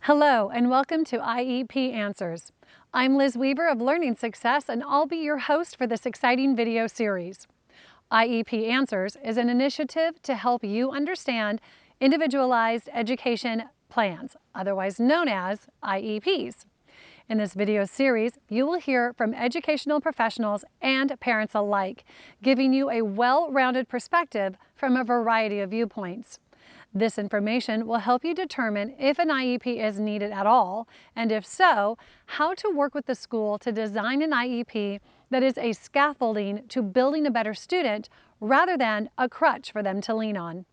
Hello and welcome to IEP Answers. I'm Liz Weaver of Learning Success and I'll be your host for this exciting video series. IEP Answers is an initiative to help you understand individualized education plans, otherwise known as IEPs. In this video series, you will hear from educational professionals and parents alike, giving you a well-rounded perspective from a variety of viewpoints. This information will help you determine if an IEP is needed at all, and if so, how to work with the school to design an IEP that is a scaffolding to building a better student rather than a crutch for them to lean on.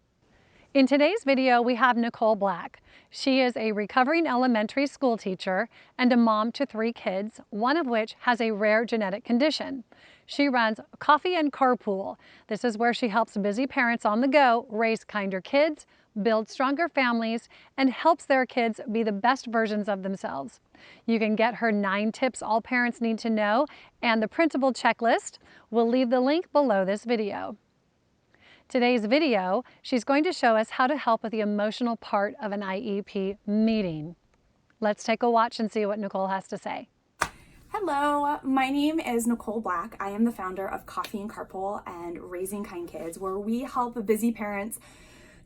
In today's video, we have Nicole Black. She is a recovering elementary school teacher and a mom to 3 kids, one of which has a rare genetic condition. She runs Coffee and Carpool. This is where she helps busy parents on the go raise kinder kids, build stronger families, and helps their kids be the best versions of themselves. You can get her 9 tips all parents need to know and the principal checklist. We'll leave the link below this video. Today's video, she's going to show us how to help with the emotional part of an IEP meeting. Let's take a watch and see what Nicole has to say. Hello, my name is Nicole Black. I am the founder of Coffee and Carpool and Raising Kind Kids, where we help busy parents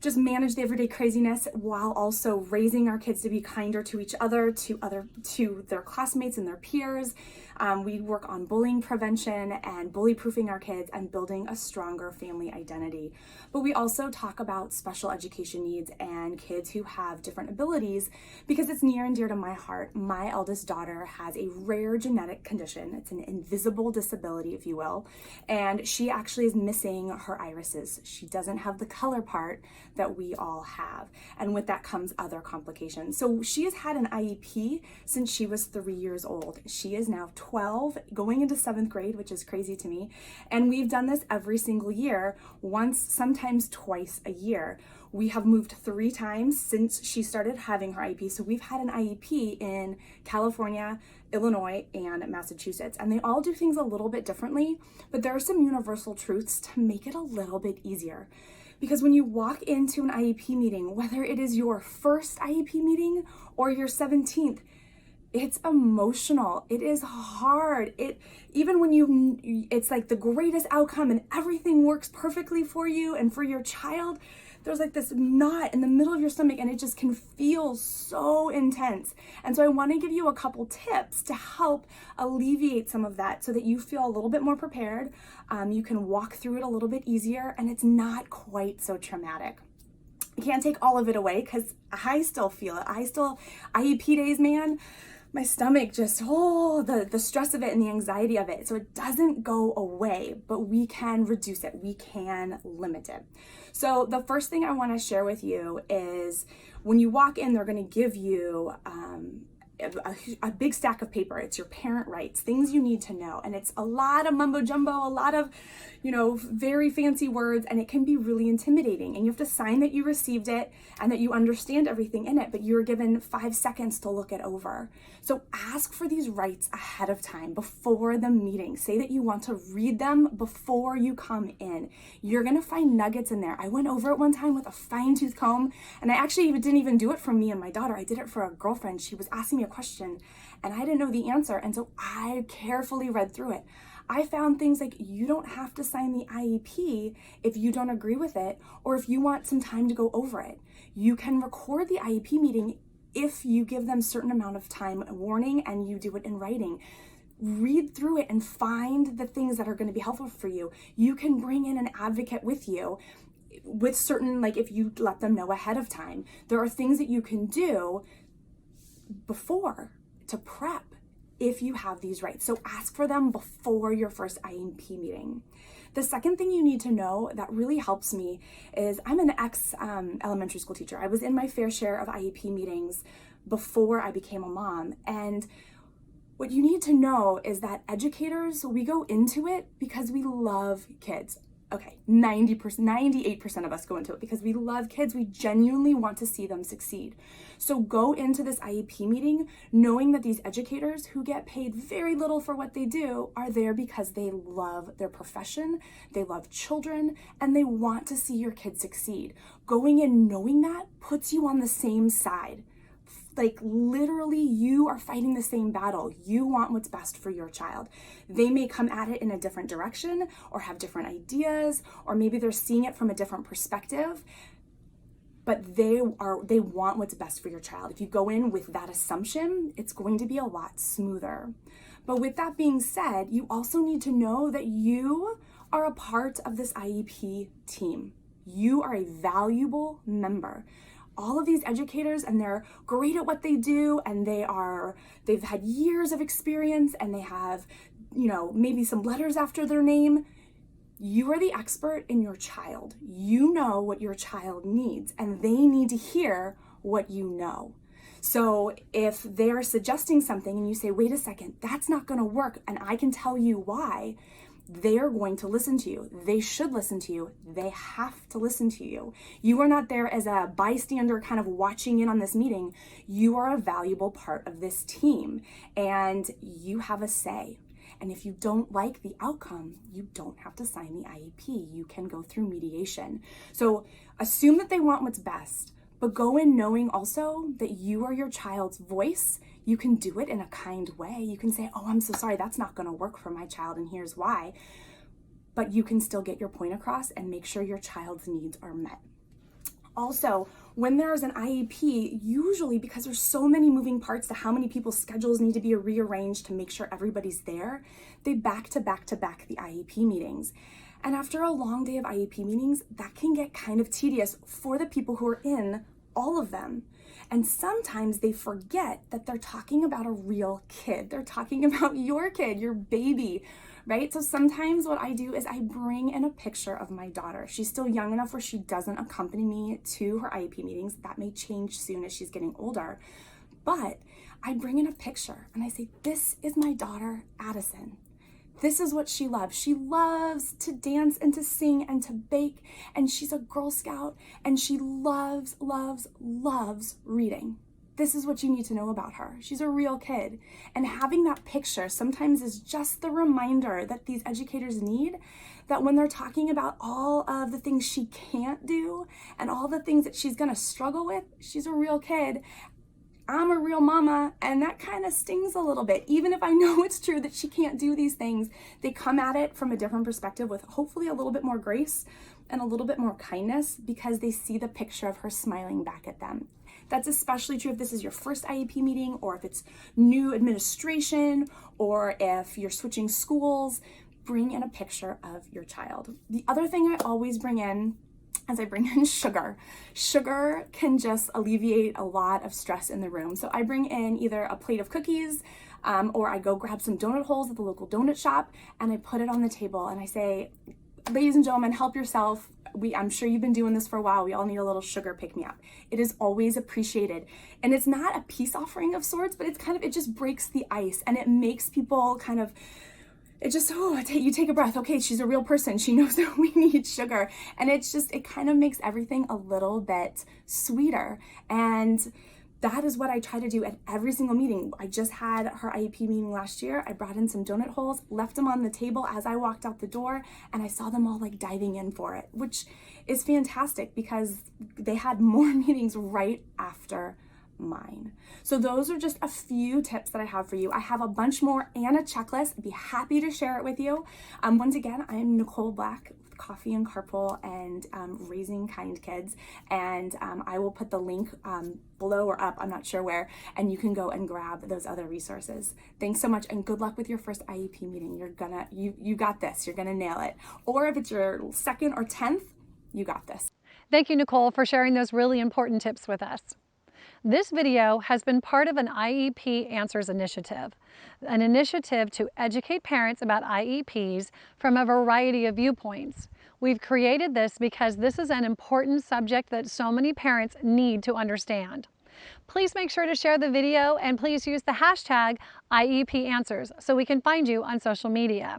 just manage the everyday craziness while also raising our kids to be kinder to each other, to their classmates and their peers. We work on bullying prevention and bully proofing our kids and building a stronger family identity. But we also talk about special education needs and kids who have different abilities because it's near and dear to my heart. My eldest daughter has a rare genetic condition. It's an invisible disability, if you will, and she actually is missing her irises. She doesn't have the color part that we all have, and with that comes other complications. So she has had an IEP since she was 3 years old. She is now 12, going into 7th grade, which is crazy to me, and we've done this every single year, once, sometimes twice a year. We have moved 3 times since she started having her IEP. So we've had an IEP in California, Illinois, and Massachusetts, and they all do things a little bit differently, but there are some universal truths to make it a little bit easier. Because when you walk into an IEP meeting, whether it is your first IEP meeting or your 17th, it's emotional. It is hard. Even when it's like the greatest outcome and everything works perfectly for you and for your child, there's like this knot in the middle of your stomach and it just can feel so intense. And so I want to give you a couple tips to help alleviate some of that so that you feel a little bit more prepared. You can walk through it a little bit easier and it's not quite so traumatic. I can't take all of it away because I still feel it. IEP days, man, my stomach just, the stress of it and the anxiety of it. So it doesn't go away, but we can reduce it. We can limit it. So the first thing I want to share with you is when you walk in, they're going to give you a big stack of paper. It's your parent rights, things you need to know. And it's a lot of mumbo jumbo, a lot of, very fancy words, and it can be really intimidating. And you have to sign that you received it and that you understand everything in it, but you're given 5 seconds to look it over. So ask for these rights ahead of time, before the meeting. Say that you want to read them before you come in. You're going to find nuggets in there. I went over it one time with a fine-tooth comb, and I actually didn't even do it for me and my daughter. I did it for a girlfriend. She was asking me a question and I didn't know the answer, and so I carefully read through it. I found things like you don't have to sign the IEP if you don't agree with it or if you want some time to go over it. You can record the IEP meeting if you give them a certain amount of time warning and you do it in writing. Read through it and find the things that are going to be helpful for you. You can bring in an advocate with you with certain, like if you let them know ahead of time. There are things that you can do before to prep if you have these rights. So ask for them before your first IEP meeting. The second thing you need to know that really helps me is I'm an ex-elementary school teacher. I was in my fair share of IEP meetings before I became a mom. And what you need to know is that educators, we go into it because we love kids. Okay, 90%, 98% of us go into it because we love kids. We genuinely want to see them succeed. So go into this IEP meeting knowing that these educators who get paid very little for what they do are there because they love their profession, they love children, and they want to see your kids succeed. Going in knowing that puts you on the same side. Like literally you are fighting the same battle. You want what's best for your child. They may come at it in a different direction or have different ideas, or maybe they're seeing it from a different perspective, but they want what's best for your child. If you go in with that assumption, it's going to be a lot smoother. But with that being said, you also need to know that you are a part of this IEP team. You are a valuable member. All of these educators, and they're great at what they do, and they've had years of experience, and they have, maybe some letters after their name. You are the expert in your child. You know what your child needs, and they need to hear what you know. So if they're suggesting something and you say, wait a second, that's not going to work, and I can tell you why, they are going to listen to you. They should listen to you. They have to listen to you. You are not there as a bystander kind of watching in on this meeting. You are a valuable part of this team, and you have a say. And if you don't like the outcome, you don't have to sign the IEP. You can go through mediation. So assume that they want what's best, but go in knowing also that you are your child's voice. You can do it in a kind way. You can say, oh, I'm so sorry, that's not going to work for my child, and here's why. But you can still get your point across and make sure your child's needs are met. Also, when there's an IEP, usually because there's so many moving parts to how many people's schedules need to be rearranged to make sure everybody's there, they back to back the IEP meetings. And after a long day of IEP meetings, that can get kind of tedious for the people who are in all of them. And sometimes they forget that they're talking about a real kid. They're talking about your kid, your baby, right? So sometimes what I do is I bring in a picture of my daughter. She's still young enough where she doesn't accompany me to her IEP meetings. That may change soon as she's getting older. But I bring in a picture and I say, this is my daughter, Addison. This is what she loves. She loves to dance and to sing and to bake, and she's a Girl Scout, and she loves, loves, loves reading. This is what you need to know about her. She's a real kid. And having that picture sometimes is just the reminder that these educators need, that when they're talking about all of the things she can't do and all the things that she's gonna struggle with, she's a real kid. I'm a real mama, and that kind of stings a little bit. Even if I know it's true that she can't do these things, they come at it from a different perspective with hopefully a little bit more grace and a little bit more kindness because they see the picture of her smiling back at them. That's especially true if this is your first IEP meeting, or if it's new administration, or if you're switching schools. Bring in a picture of your child. The other thing I always bring in as I bring in sugar. Sugar can just alleviate a lot of stress in the room. So I bring in either a plate of cookies or I go grab some donut holes at the local donut shop and I put it on the table and I say, ladies and gentlemen, help yourself. I'm sure you've been doing this for a while. We all need a little sugar pick-me-up. It is always appreciated. And it's not a peace offering of sorts, but it just breaks the ice and it makes people kind of, you take a breath. Okay, she's a real person. She knows that we need sugar. And it kind of makes everything a little bit sweeter. And that is what I try to do at every single meeting. I just had her IEP meeting last year. I brought in some donut holes, left them on the table as I walked out the door, and I saw them all like diving in for it, which is fantastic because they had more meetings right after mine. So those are just a few tips that I have for you. I have a bunch more and a checklist. I'd be happy to share it with you. Once again, I am Nicole Black with Coffee and Carpool and Raising Kind Kids. And I will put the link below or up, I'm not sure where, and you can go and grab those other resources. Thanks so much and good luck with your first IEP meeting. You got this, you're gonna nail it. Or if it's your second or 10th, you got this. Thank you, Nicole, for sharing those really important tips with us. This video has been part of an IEP Answers initiative, an initiative to educate parents about IEPs from a variety of viewpoints. We've created this because this is an important subject that so many parents need to understand. Please make sure to share the video and please use the hashtag IEP Answers so we can find you on social media.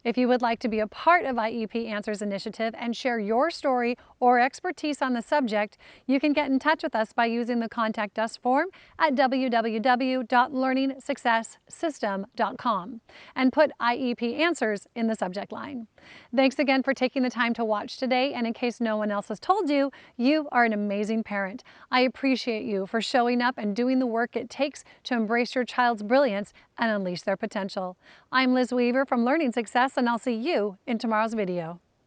If you would like to be a part of IEP Answers initiative and share your story or expertise on the subject, you can get in touch with us by using the Contact Us form at www.learningsuccesssystem.com and put IEP Answers in the subject line. Thanks again for taking the time to watch today, and in case no one else has told you, you are an amazing parent. I appreciate you for showing showing up and doing the work it takes to embrace your child's brilliance and unleash their potential. I'm Liz Weaver from Learning Success, and I'll see you in tomorrow's video.